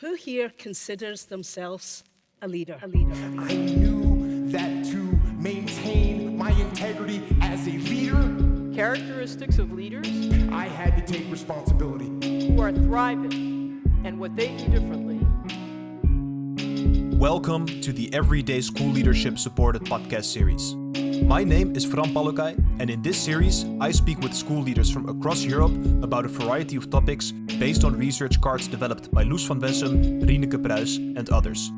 Who here considers themselves a leader? I knew that to maintain my integrity as a leader, characteristics of leaders I had to take responsibility. who are thriving and what they do differently. Welcome to the Everyday School Leadership Supported podcast series. My name is Fran Palukai, and in this series, I speak with school leaders from across Europe about a variety of topics based on research cards developed by Loes van Wessem, Rieneke Pruis, and others.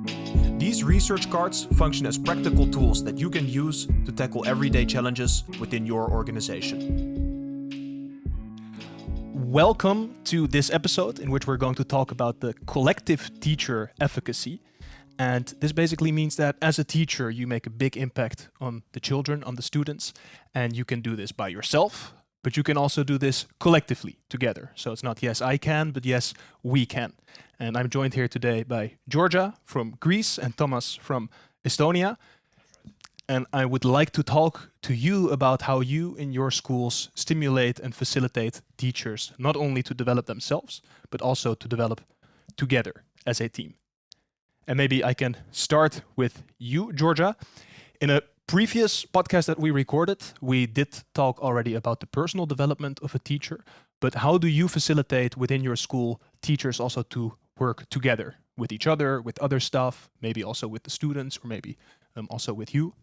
These research cards function as practical tools that you can use to tackle everyday challenges within your organization. Welcome to this episode in which we're going to talk about the collective teacher efficacy. And this basically means that as a teacher, you make a big impact on the children, on the students, and you can do this by yourself, but you can also do this collectively together. So it's not yes, I can, but yes, we can. And I'm joined here today by Georgia from Greece and Toomas from Estonia. And I would like to talk to you about how you in your schools stimulate and facilitate teachers, not only to develop themselves, but also to develop together as a team. And maybe I can start with you, Georgia. In a previous podcast that we recorded, we did talk already about the personal development of a teacher, but how do you facilitate within your school teachers also to work together with each other, with other staff, maybe also with the students, or maybe also with you?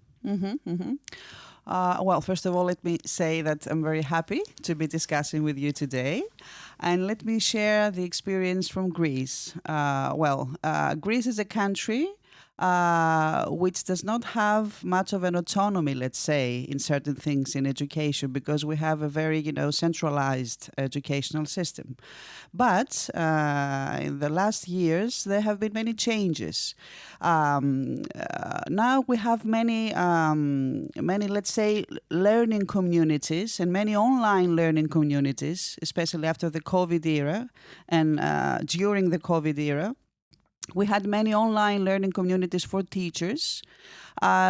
Well, first of all, let me say that I'm very happy to be discussing with you today. And let me share the experience from Greece. Greece is a country which does not have much of an autonomy, let's say, in certain things in education, because we have a very, centralized educational system. But in the last years, there have been many changes. Now we have many, let's say, learning communities and many online learning communities, especially after the COVID era and during the COVID era. We had many online learning communities for teachers,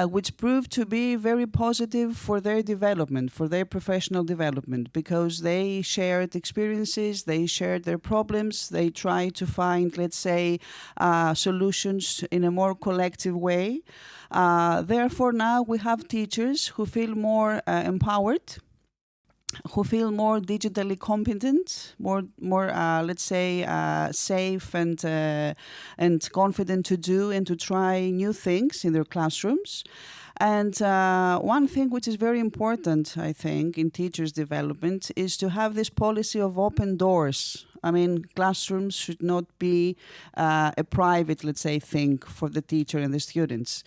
which proved to be very positive for their development, for their professional development, because they shared experiences, they shared their problems, they tried to find, let's say, solutions in a more collective way. Therefore, now we have teachers who feel more empowered, who feel more digitally competent, more let's say, safe and confident to do and to try new things in their classrooms. And one thing which is very important, I think, in teachers' development is to have this policy of open doors. I mean, classrooms should not be a private, let's say, thing for the teacher and the students.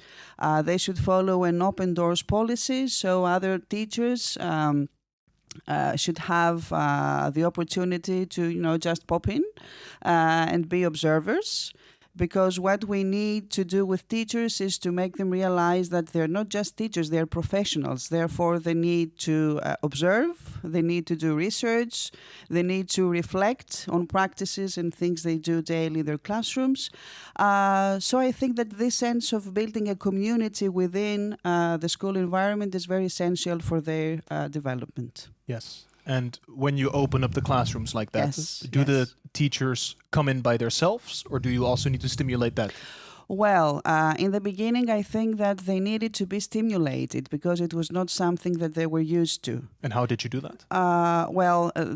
They should follow an open doors policy, so other teachers should have the opportunity to, just pop in and be observers. Because what we need to do with teachers is to make them realize that they're not just teachers, they're professionals. Therefore, they need to observe, they need to do research, they need to reflect on practices and things they do daily in their classrooms. So I think that this sense of building a community within the school environment is very essential for their development. Yes. And when you open up the classrooms like that, do yes. the teachers come in by themselves, or do you also need to stimulate that? Well, in the beginning, I think that they needed to be stimulated because it was not something that they were used to. And how did you do that?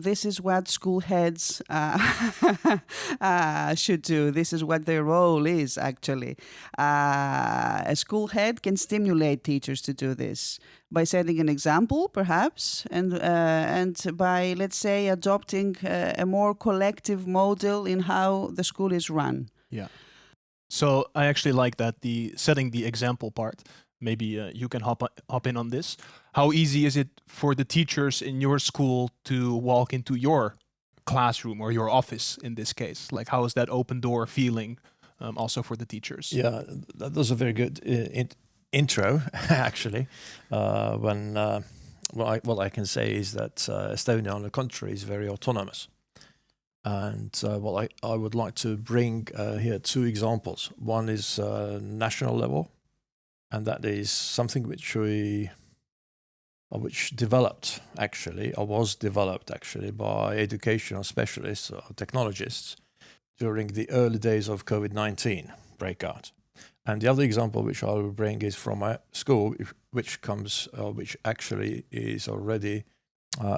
This is what school heads should do. This is what their role is, actually. A school head can stimulate teachers to do this by setting an example, perhaps, and by, let's say, adopting a more collective model in how the school is run. Yeah. So I actually like that, the setting the example part. Maybe you can hop in on this. How easy is it for the teachers in your school to walk into your classroom or your office in this case? Like, how is that open door feeling also for the teachers? Yeah, that was a very good intro, actually. What I can say is that Estonia, on the contrary, is very autonomous. And what I would like to bring here two examples. One is national level, and that is something which was developed actually by educational specialists or technologists during the early days of COVID-19 breakout. And the other example which I will bring is from a school which actually is already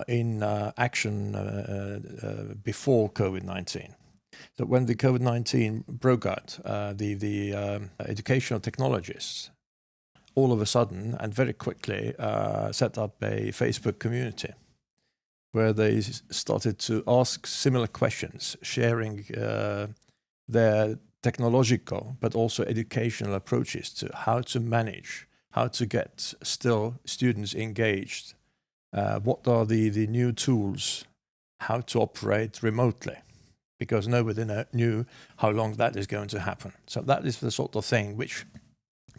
in action before COVID-19. So when the COVID-19 broke out, the educational technologists all of a sudden and very quickly set up a Facebook community where they started to ask similar questions, sharing their technological but also educational approaches to how to manage, how to get still students engaged, what are the new tools, how to operate remotely, because nobody knew how long that is going to happen. So that is the sort of thing which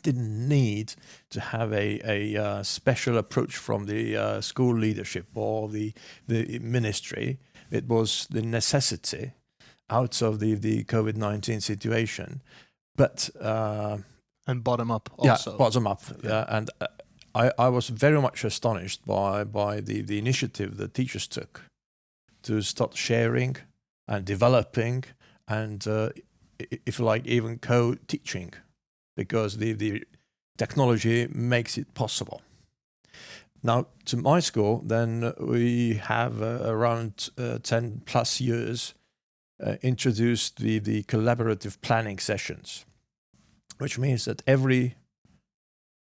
didn't need to have a special approach from the school leadership or the ministry. It was the necessity out of the COVID-19 situation, but and bottom up also. Yeah, bottom up. Yeah. And I was very much astonished by the initiative the teachers took to start sharing and developing and, if you like, even co-teaching, because the technology makes it possible. Now, to my school, then we have around 10 plus years introduced the collaborative planning sessions, which means that every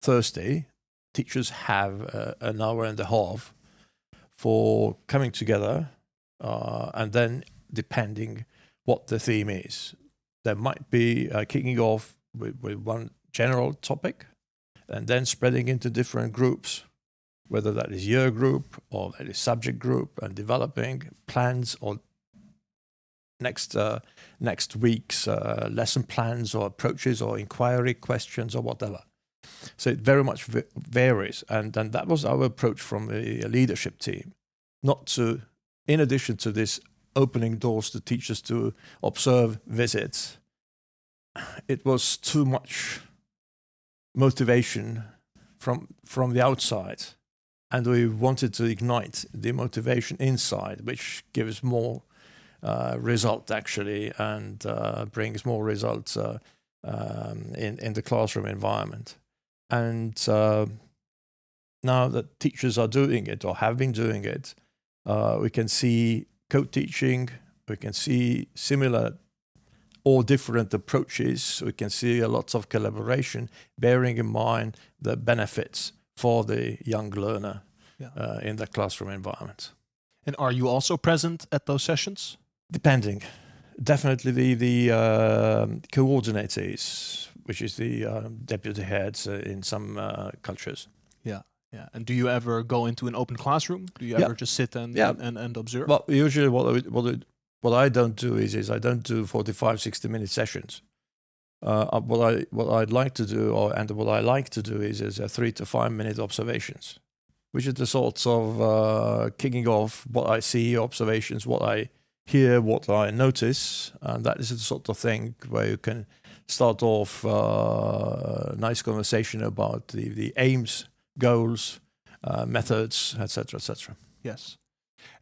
Thursday, teachers have an hour and a half for coming together, and then depending what the theme is. There might be kicking off with one general topic and then spreading into different groups, whether that is year group or that is subject group, and developing plans or next week's lesson plans or approaches or inquiry questions or whatever. So it very much varies. And that was our approach from the leadership team, not to, in addition to this opening doors to teachers to observe visits, it was too much motivation from the outside. And we wanted to ignite the motivation inside, which gives more result actually, and brings more results in the classroom environment. And now that teachers are doing it or have been doing it, we can see co-teaching, we can see similar or different approaches, we can see a lot of collaboration, bearing in mind the benefits for the young learner in the classroom environment. And are you also present at those sessions? Depending. Definitely the coordinators, which is the deputy heads in some cultures. Yeah. Yeah. And do you ever go into an open classroom? Do you ever just sit and observe? Well, usually what I don't do is I don't do 45, 60-minute sessions. What I'd like to do, what I like to do is 3 to 5 minute observations, which is the sorts of kicking off what I see, observations, what I hear, what I notice, and that is the sort of thing where you can start off a nice conversation about the aims, goals, methods, etc., etc. Yes.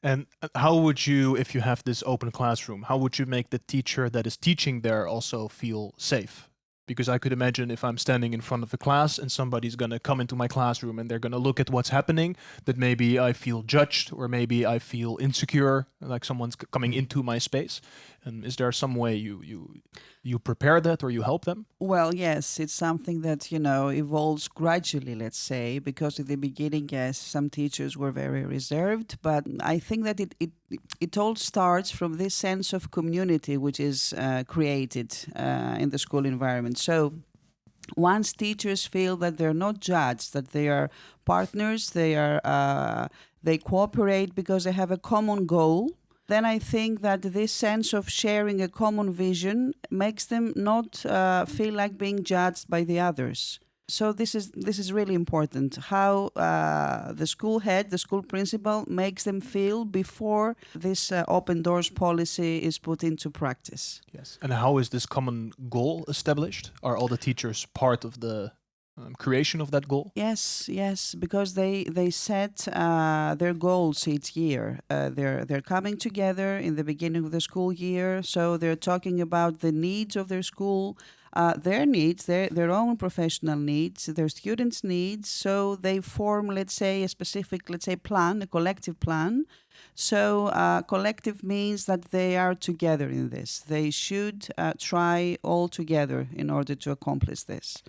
And how would you, if you have this open classroom, how would you make the teacher that is teaching there also feel safe? Because I could imagine if I'm standing in front of a class and somebody's going to come into my classroom and they're going to look at what's happening, that maybe I feel judged or maybe I feel insecure, like someone's coming into my space. And is there some way you prepare that or you help them? Well, yes, it's something that, evolves gradually, let's say, because at the beginning, yes, some teachers were very reserved, but I think that it all starts from this sense of community which is created in the school environment. So once teachers feel that they're not judged, that they are partners, they cooperate because they have a common goal, then I think that this sense of sharing a common vision makes them not feel like being judged by the others. So this is really important, how the school head, the school principal makes them feel before this open doors policy is put into practice. Yes. And how is this common goal established? Are all the teachers part of the creation of that goal? Yes, because they set their goals each year. They're coming together in the beginning of the school year, so they're talking about the needs of their school, their needs, their own professional needs, their students' needs. So they form, let's say, a specific, plan, a collective plan. So collective means that they are together in this. They should try all together in order to accomplish this.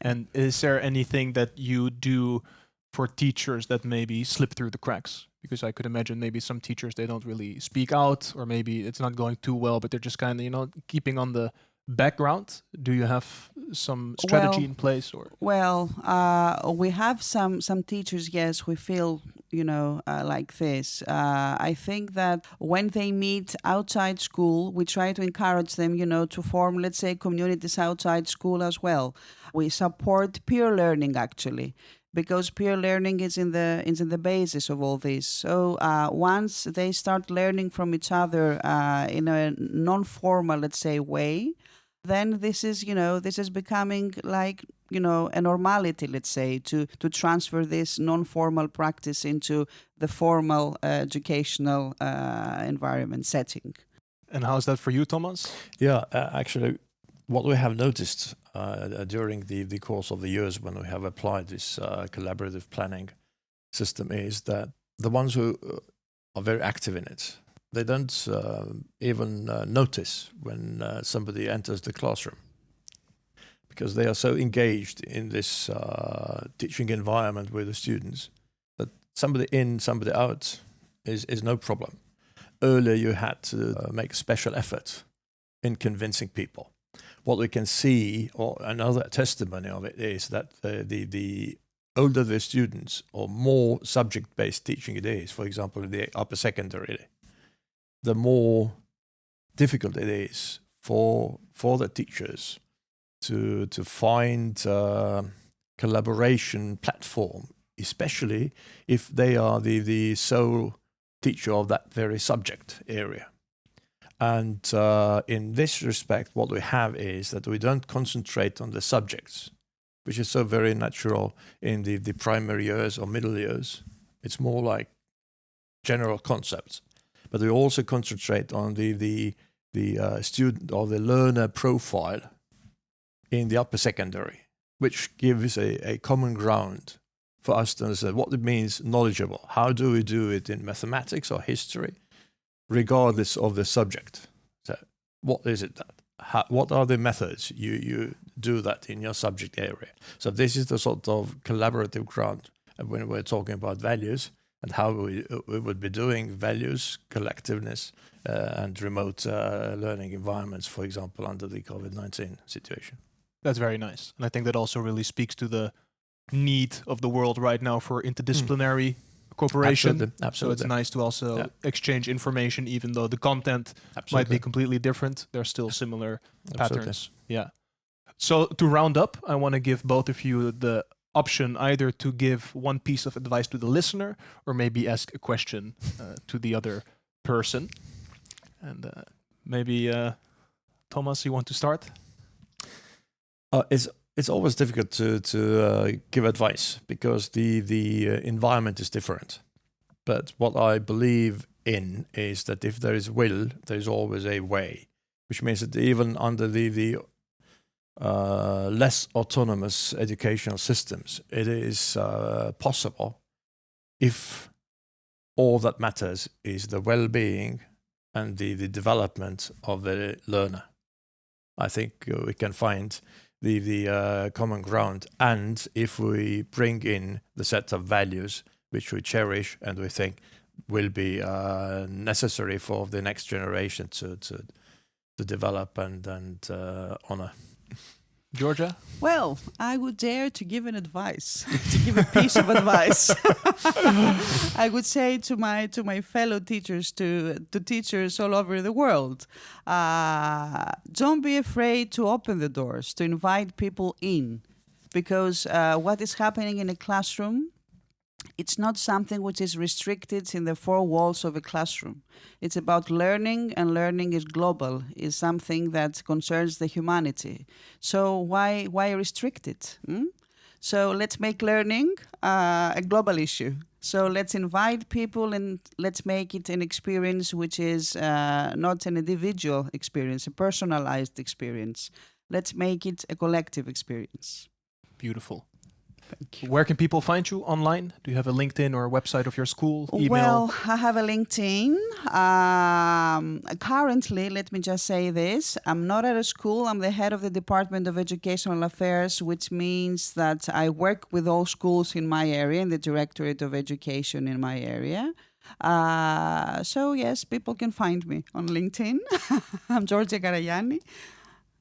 And is there anything that you do for teachers that maybe slip through the cracks? Because I could imagine maybe some teachers, they don't really speak out, or maybe it's not going too well, but they're just kind of, keeping on the background. Do you have some strategy in place? Or we have some teachers, yes, we feel, like this. I think that when they meet outside school, we try to encourage them, to form, let's say, communities outside school as well. We support peer learning, actually, because peer learning is in the basis of all this. So once they start learning from each other in a non-formal, let's say, way, then this is becoming like, a normality, let's say, to transfer this non-formal practice into the formal educational environment setting. And how's that for you, Thomas? Yeah, actually, what we have noticed during the course of the years when we have applied this collaborative planning system is that the ones who are very active in it, they don't even notice when somebody enters the classroom, because they are so engaged in this teaching environment with the students that somebody in, somebody out is no problem. Earlier, you had to make a special effort in convincing people. What we can see, or another testimony of it, is that the older the students, or more subject-based teaching it is, for example, in the upper secondary, the more difficult it is for the teachers to find collaboration platform, especially if they are the sole teacher of that very subject area. And in this respect, what we have is that we don't concentrate on the subjects, which is so very natural in the primary years or middle years. It's more like general concepts. But we also concentrate on the student or the learner profile in the upper secondary, which gives a common ground for us to understand what it means knowledgeable. How do we do it in mathematics or history, regardless of the subject? So what is it that? What are the methods you do that in your subject area? So this is the sort of collaborative ground when we're talking about values and how we would be doing values, collectiveness, and remote learning environments, for example, under the COVID-19 situation. That's very nice. And I think that also really speaks to the need of the world right now for interdisciplinary cooperation. Absolutely. So it's nice to also exchange information, even though the content might be completely different. There's still similar patterns. Yeah. So to round up, I want to give both of you the option either to give one piece of advice to the listener or maybe ask a question to the other person. And maybe, Thomas, you want to start? It's always difficult to give advice because the environment is different. But what I believe in is that if there is will, there's always a way, which means that even under the less autonomous educational systems, it is possible if all that matters is the well-being and the development of the learner. I think we can find the common ground, and if we bring in the set of values which we cherish and we think will be necessary for the next generation to develop and honor. Georgia? Well, I would dare to give an advice, to give a piece of advice. I would say to my fellow teachers, to teachers all over the world, don't be afraid to open the doors, to invite people in, because what is happening in a classroom, it's not something which is restricted in the four walls of a classroom. It's about learning, and learning is global, is something that concerns the humanity. So why restrict it? So let's make learning a global issue. So let's invite people and let's make it an experience which is not an individual experience, a personalized experience. Let's make it a collective experience. Beautiful. Thank you. Where can people find you online? Do you have a LinkedIn or a website of your school? Email? Well, I have a LinkedIn. Currently, let me just say this. I'm not at a school. I'm the head of the Department of Educational Affairs, which means that I work with all schools in my area, in the Directorate of Education in my area. So yes, people can find me on LinkedIn. I'm Georgia Karagianni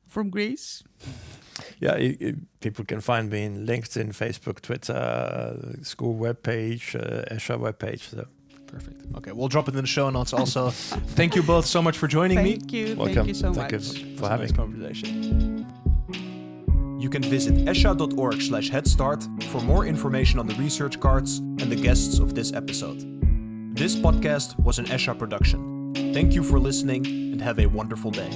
from Greece. Yeah, people can find me in LinkedIn, Facebook, Twitter, school webpage, ESHA webpage. So. Perfect. Okay, we'll drop it in the show notes also. Thank you both so much for joining me. Thank you. Welcome. Thank you so Thank much. you It for was a having nice conversation. You can visit esha.org/headstart for more information on the research cards and the guests of this episode. This podcast was an ESHA production. Thank you for listening and have a wonderful day.